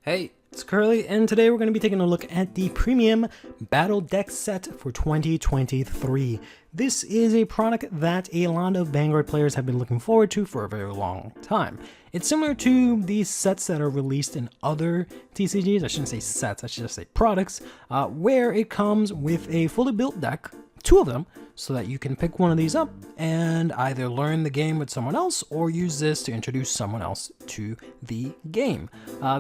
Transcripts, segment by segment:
Hey, it's Curly, and today we're going to be taking a look at the Premium Battle Deck Set for 2023. This is a product that a lot of Vanguard players have been looking forward to for a very long time. It's similar to these sets that are released in other TCGs, I shouldn't say sets, I should just say products, where it comes with a fully built deck, two of them, so that you can pick one of these up and either learn the game with someone else or use this to introduce someone else to the game.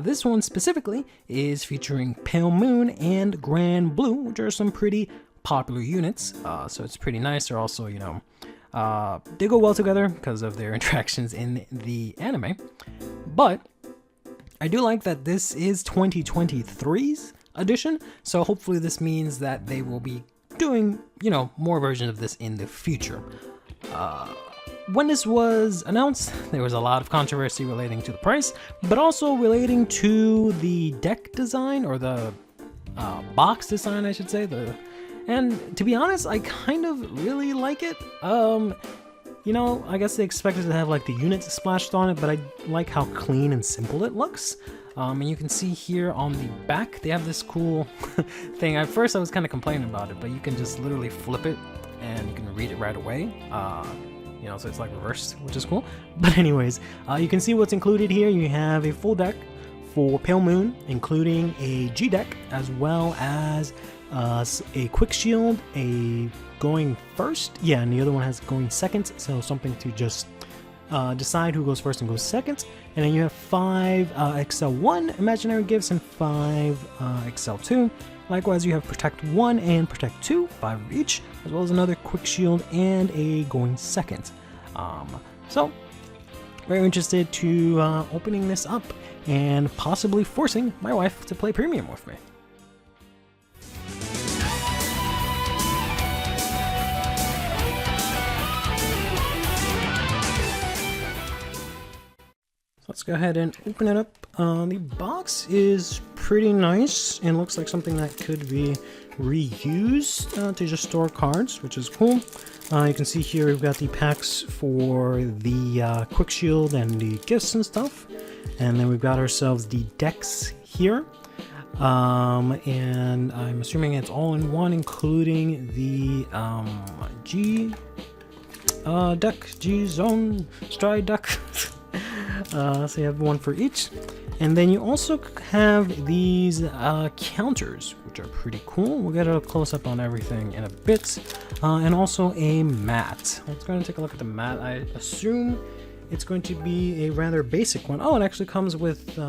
This one specifically is featuring Pale Moon and Granblue, which are some pretty popular units, so it's pretty nice. They're also, they go well together because of their interactions in the anime. But I do like that this is 2023's edition, so hopefully this means that they will be doing, more versions of this in the future. When this was announced, there was a lot of controversy relating to the price, but also relating to the deck design, or the box design, I should say. And to be honest, I kind of really like it. I guess they expected to have like the units splashed on it, but I like how clean and simple it looks. And you can see here on the back, they have this cool thing. At first I was kind of complaining about it, but you can just literally flip it and you can read it right away. So it's like reversed, which is cool. But anyways, you can see what's included here. You have a full deck for Pale Moon, including a G deck, as well as a quick shield, a going first, and the other one has going second, so something to just decide who goes first and goes second. And then you have 5 XL1 imaginary gifts and 5 XL2. Likewise, you have Protect 1 and Protect 2, 5 of each, as well as another quick shield and a going second. So very interested to opening this up and possibly forcing my wife to play Premium with me. Let's go ahead and open it up. The box is pretty nice and looks like something that could be reused to just store cards, which is cool. You can see here we've got the packs for the quick shield and the gifts and stuff. And then we've got ourselves the decks here. And I'm assuming it's all in one, including the G deck, G zone, stride deck. So you have one for each, and then you also have these counters, which are pretty cool. We'll get a close-up on everything in a bit, and also a mat. Let's go and take a look at the mat. I assume it's going to be a rather basic one. Oh, it actually comes with 2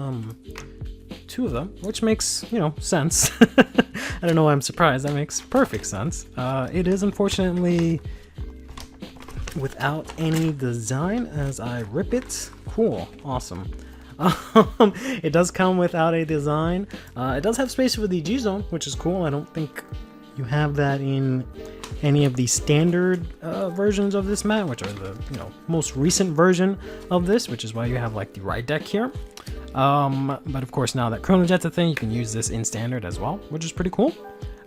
of them, which makes, sense. I don't know why I'm surprised. That makes perfect sense. It is unfortunately without any design as I rip it. Cool, awesome. It does come without a design. It does have space for the G-Zone, which is cool. I don't think you have that in any of the standard versions of this mat, which are the most recent version of this, which is why you have like the ride deck here. But of course, now that Chrono Jet's a thing, you can use this in standard as well, which is pretty cool.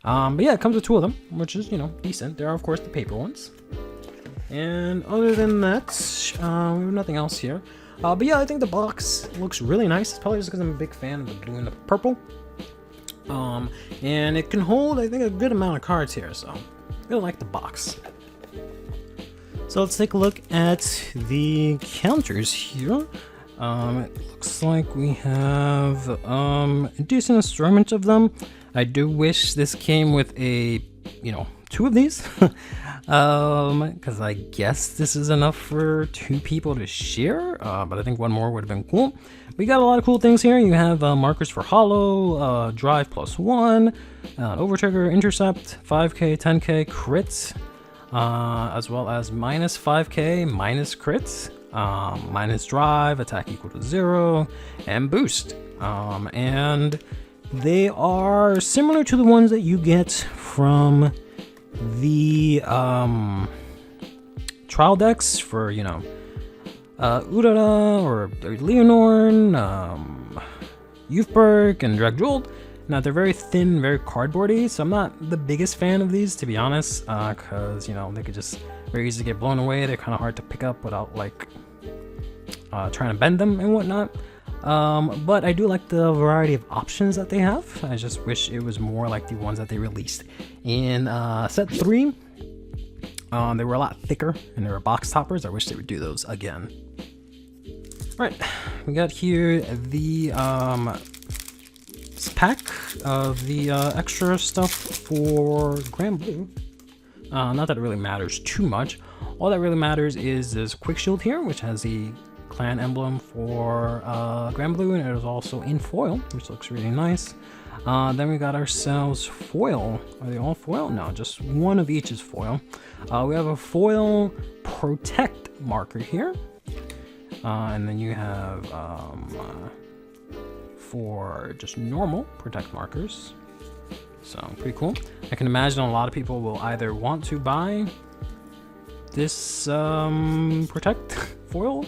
But yeah, it comes with 2 of them, which is decent. There are of course the paper ones. And other than that, we have nothing else here. But yeah, I think the box looks really nice. It's probably just because I'm a big fan of the blue and the purple. And it can hold, I think, a good amount of cards here, so I really like the box. So let's take a look at the counters here. It looks like we have a decent assortment of them. I do wish this came with a, 2 of these. Because I guess this is enough for 2 people to share, but I think 1 more would have been cool. We got a lot of cool things here. You have markers for holo, drive +1, overtrigger, intercept, 5k, 10k, crits, as well as -5k, minus crits, minus drive, attack equal to 0, and boost. And they are similar to the ones that you get from the trial decks for Urara or Leonorn, Youthberg, and Drag Jeweled. Now they're very thin, very cardboardy, so I'm not the biggest fan of these, to be honest, because they could just very easily get blown away. They're kind of hard to pick up without like trying to bend them and whatnot. But I do like the variety of options that they have. I just wish it was more like the ones that they released in set 3. They were a lot thicker and they were box toppers. I wish they would do those again. Alright, we got here the pack of the extra stuff for Granblue. Not that it really matters too much. All that really matters is this quick shield here, which has the clan emblem for Granblue, and it is also in foil, which looks really nice. Then we got ourselves foil. Are they all foil? No, just one of each is foil. We have a foil protect marker here. And then you have for just normal protect markers. So pretty cool. I can imagine a lot of people will either want to buy this protect foil,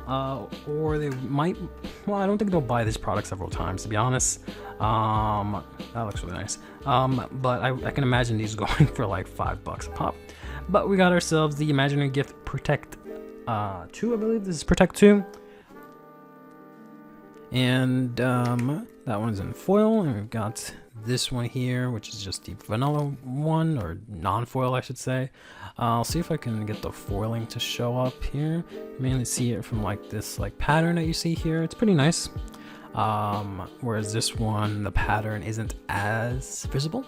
or they might, well, I don't think they'll buy this product several times, to be honest. That looks really nice. But I can imagine these going for like $5 a pop. But we got ourselves the Imaginary Gift Protect 2, I believe this is Protect 2. And that one's in foil, and we've got this one here, which is just the vanilla one, or non-foil I should say. I'll see if I can get the foiling to show up here. You mainly see it from like this pattern that you see here. It's pretty nice. Whereas this one, the pattern isn't as visible.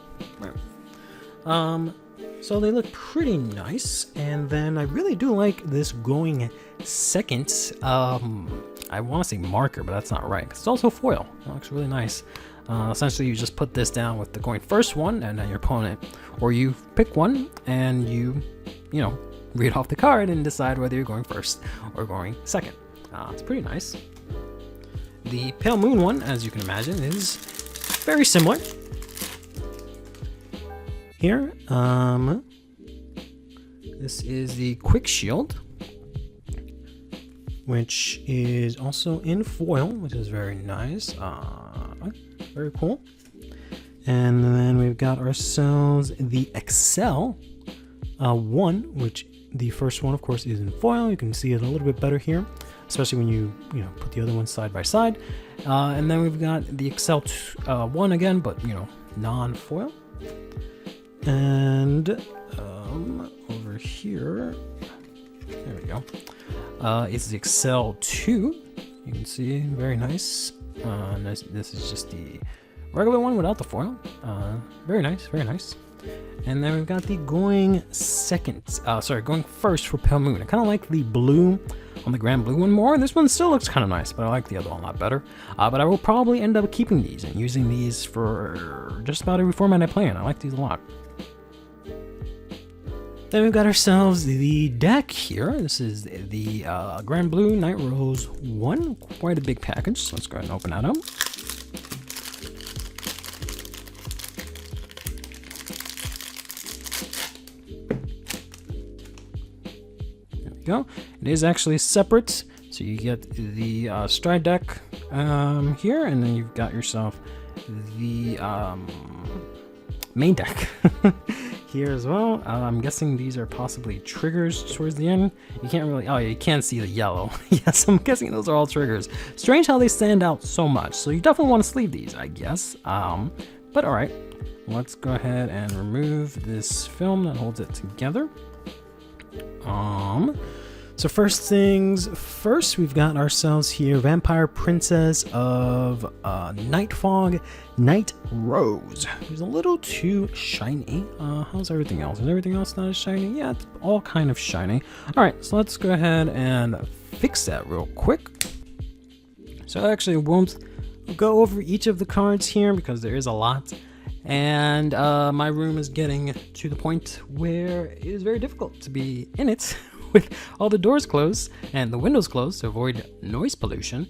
So they look pretty nice, and then I really do like this going second. I want to say marker, but that's not right, 'cause it's also foil. It looks really nice. Essentially, you just put this down with the going first one, and then your opponent, or you pick one, and you know, read off the card and decide whether you're going first or going second. It's pretty nice. The Pale Moon one, as you can imagine, is very similar. Here, this is the Quick Shield, which is also in foil, which is very nice. Very cool. And then we've got ourselves the Excel one, which the first one, of course, is in foil. You can see it a little bit better here, especially when you put the other ones side by side. And then we've got the Excel one again, but non-foil. And over here, there we go. It's the Excel 2. You can see, very nice. This is just the regular one without the foil. Very nice, very nice. And then we've got the going first for Pale Moon. I kind of like the blue on the Granblue one more. This one still looks kind of nice, but I like the other one a lot better. But I will probably end up keeping these and using these for just about every format I play in. I like these a lot. Then we've got ourselves the deck here. This is the Granblue Night Rose 1. Quite a big package, so let's go ahead and open that up. There we go. It is actually separate, so you get the Stride deck here, and then you've got yourself the main deck here as well. I'm guessing these are possibly triggers towards the end. You can't really, oh yeah, you can see the yellow. Yes, I'm guessing those are all triggers. Strange how they stand out so much, so you definitely want to sleeve these, I guess. But alright, let's go ahead and remove this film that holds it together. So first things first, we've got ourselves here Vampire Princess of Night Fog, Night Rose. It's a little too shiny. How's everything else? Is everything else not as shiny? Yeah, it's all kind of shiny. Alright, so let's go ahead and fix that real quick. So I actually won't go over each of the cards here because there is a lot. And my room is getting to the point where it is very difficult to be in it with all the doors closed and the windows closed to avoid noise pollution.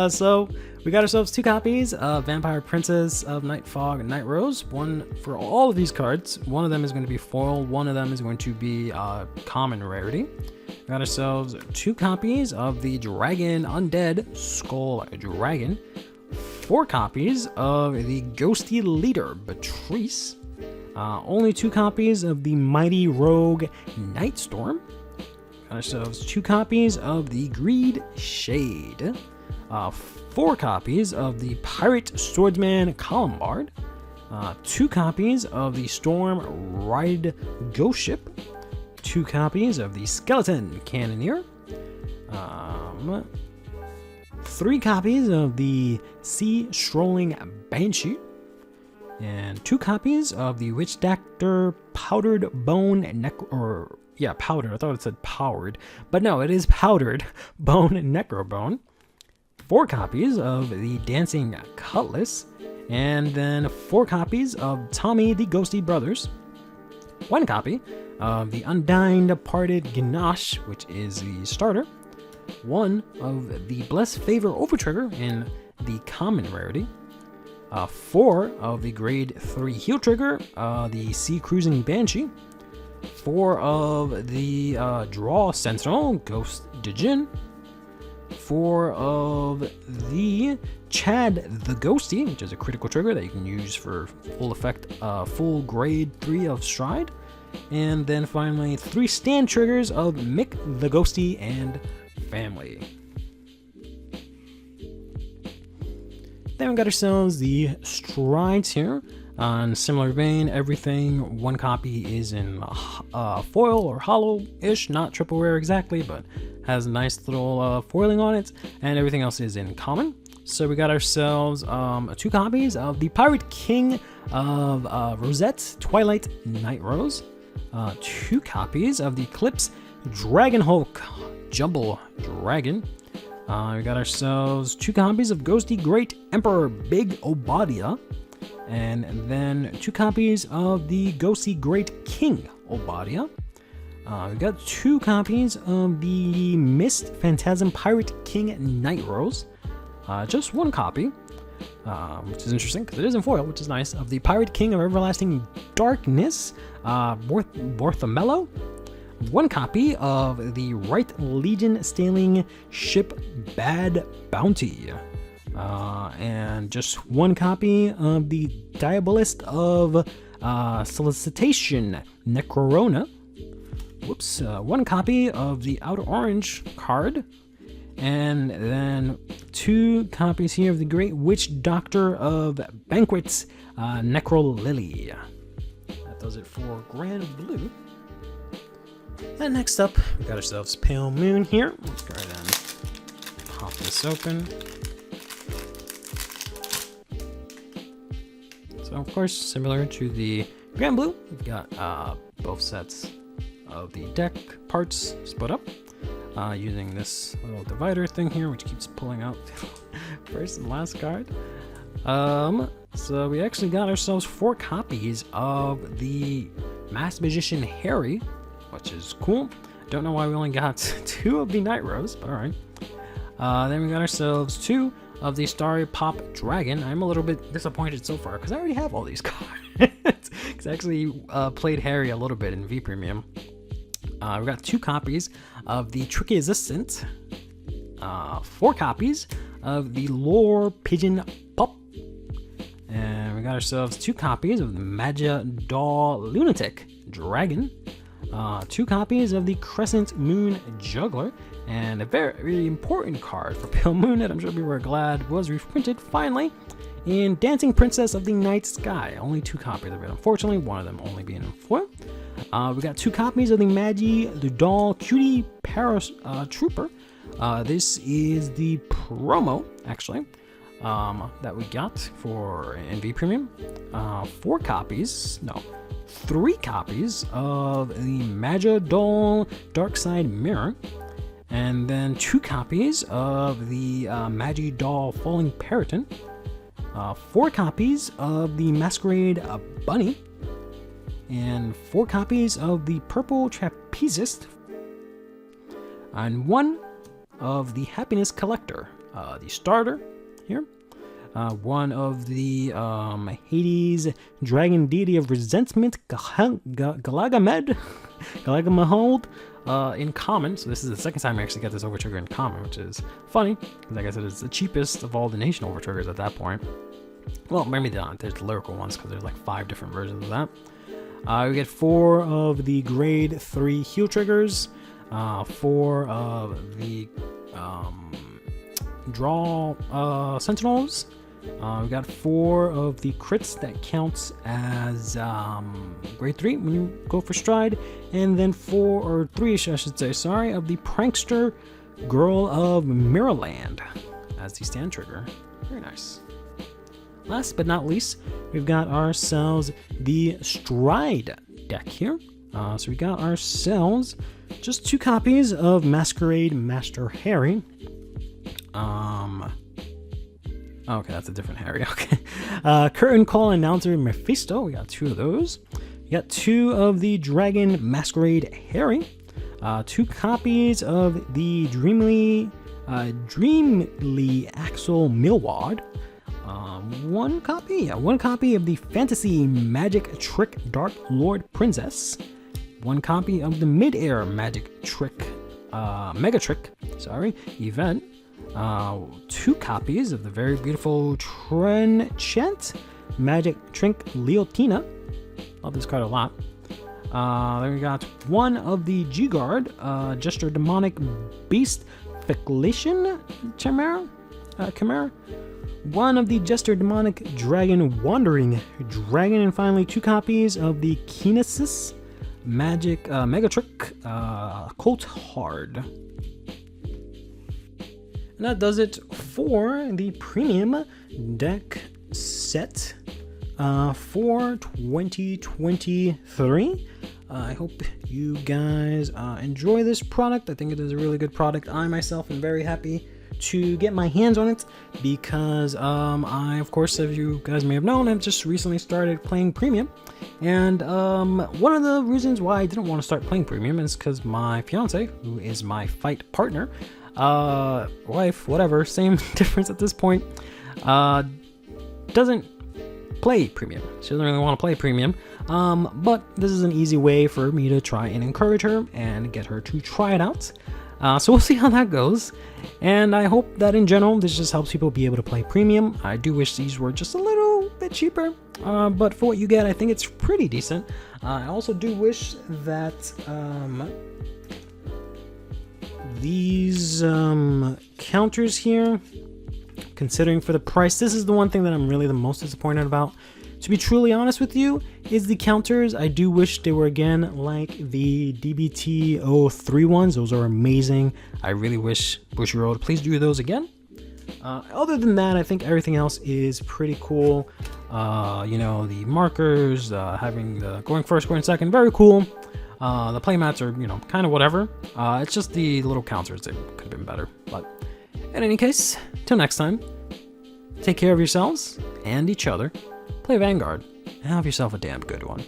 So we got ourselves 2 copies of Vampire Princess of Night Fog and Night Rose. One for all of these cards. One of them is going to be foil. One of them is going to be common rarity. We got ourselves 2 copies of the Dragon Undead Skull Dragon. 4 copies of the Ghosty Leader Beatrice. Only 2 copies of the Mighty Rogue Nightstorm. got ourselves 2 copies of the Greed Shade, 4 copies of the Pirate Swordsman Columbard, 2 copies of the Storm Ride Ghost Ship, 2 copies of the Skeleton Cannoneer, 3 copies of the Sea Strolling Banshee, and 2 copies of the Witch Doctor Powdered Bone powdered. I thought it said powered, but no, it is Powdered Bone Necrobone. 4 copies of the Dancing Cutlass, and then 4 copies of Tommy the Ghosty Brothers. 1 copy of the Undying Departed Ganache, which is the starter. 1 of the Blessed Favor Overtrigger in the common rarity. 4 of the grade 3 Heel Trigger, the Sea Cruising Banshee. 4 of the Draw Sentinel, Ghost Djinn. 4 of the Chad the Ghosty, which is a critical trigger that you can use for full effect, full grade 3 of Stride. And then finally 3 stand triggers of Mick the Ghosty and family. Then we got ourselves the Strides here. On similar vein, everything 1 copy is in foil or hollow-ish, not triple rare exactly, but has a nice little foiling on it, and everything else is in common. So we got ourselves 2 copies of the Pirate King of Rosette Twilight Night Rose, 2 copies of the Eclipse Dragon Hulk Jumble Dragon. We got ourselves 2 copies of Ghosty Great Emperor Big Obadia, and then 2 copies of the Ghosty Great King Obadia. We got 2 copies of the Mist Phantasm Pirate King Night Rose. Just 1 copy, which is interesting because it is in foil, which is nice, of the Pirate King of Everlasting Darkness, Borthomello. 1 copy of the Right Legion Sailing Ship Bad Bounty. And just 1 copy of the Diabolist of Solicitation Necrorona. 1 copy of the Outer Orange card. And then 2 copies here of the Great Witch Doctor of Banquets Necrolily. That does it for Granblue. And next up, we got ourselves Pale Moon here. Let's go ahead and pop this open. So of course, similar to the Granblue, we've got both sets of the deck parts split up using this little divider thing here, which keeps pulling out first and last card. So we actually got ourselves 4 copies of the Masked Magician Harry, which is cool. Don't know why we only got 2 of the Night Rose, but alright. Then we got ourselves 2 of the Starry Pop Dragon. I'm a little bit disappointed so far because I already have all these cards. Because I actually played Harry a little bit in V Premium. We got 2 copies of the Tricky Assistant, 4 copies of the Lore Pigeon Pup, and we got ourselves 2 copies of the Magia Doll Lunatic Dragon, 2 copies of the Crescent Moon Juggler, and a very important card for Pale Moon that I'm sure people are glad was reprinted finally in Dancing Princess of the Night Sky. Only 2 copies of it, unfortunately, one of them only being in foil. We got 2 copies of the Magi the Doll Cutie Paris Trooper. This is the promo, actually, that we got for NV Premium. 3 copies of the Magi Doll Dark Side Mirror. And then 2 copies of the Magi Doll Falling Periton. 4 copies of the Masquerade Bunny. And 4 copies of the Purple Trapezist. And 1 of the Happiness Collector, the starter here. 1 of the Hades Dragon Deity of Resentment, Galagamed, in common. So this is the second time I actually got this Overtrigger in common, which is funny. Like I said, it's the cheapest of all the Nation Overtriggers at that point. Well, maybe not. There's the lyrical ones because there's like 5 different versions of that. We get 4 of the grade 3 Heel Triggers, 4 of the draw Sentinels. We got 4 of the crits that counts as grade 3 when you go for stride, and then 4 or 3, I should say, sorry, of the prankster Girl of Mirrorland as the stand trigger. Very nice. Last but not least, we've got ourselves the stride deck here. So we got ourselves just 2 copies of Masquerade Master Harry. Okay, that's a different Harry. Okay. Curtain Call Announcer Mephisto. We got 2 of those. We got 2 of the Dragon Masquerade Harry. 2 copies of the Dreamly Axel Milward. 1 copy of the Fantasy Magic Trick Dark Lord Princess. 1 copy of the Mid-Air Magic Trick Mega Trick, event. 2 copies of the very beautiful Trenchant Magic Trink Leotina. Love this card a lot. Then we got 1 of the G-Guard Gesture Demonic Beast Feclation Chimera. 1 of the Jester Demonic Dragon Wandering Dragon, and finally 2 copies of the Kinesis Magic Mega Trick Colt Hard. And that does it for the premium deck set for 2023. I hope you guys enjoy this product. I think it is a really good product. I myself am very happy to get my hands on it because I, of course, as you guys may have known, I've just recently started playing premium. And one of the reasons why I didn't want to start playing premium is because my fiance, who is my fight partner, wife, whatever, same difference at this point, doesn't play premium. She doesn't really want to play premium, but this is an easy way for me to try and encourage her and get her to try it out. So we'll see how that goes, and I hope that in general this just helps people be able to play premium. I do wish these were just a little bit cheaper, but for what you get, I think it's pretty decent. I also do wish that these counters here, considering for the price, this is the one thing that I'm really the most disappointed about, to be truly honest with you, is the counters. I do wish they were again like the DBT 03 ones. Those are amazing. I really wish Bushiroad would please do those again. Other than that, I think everything else is pretty cool. You know, the markers, having the going first, going second, very cool. The playmats are, you know, kind of whatever. It's just the little counters that could have been better. But in any case, till next time, take care of yourselves and each other. Play Vanguard, and have yourself a damn good one.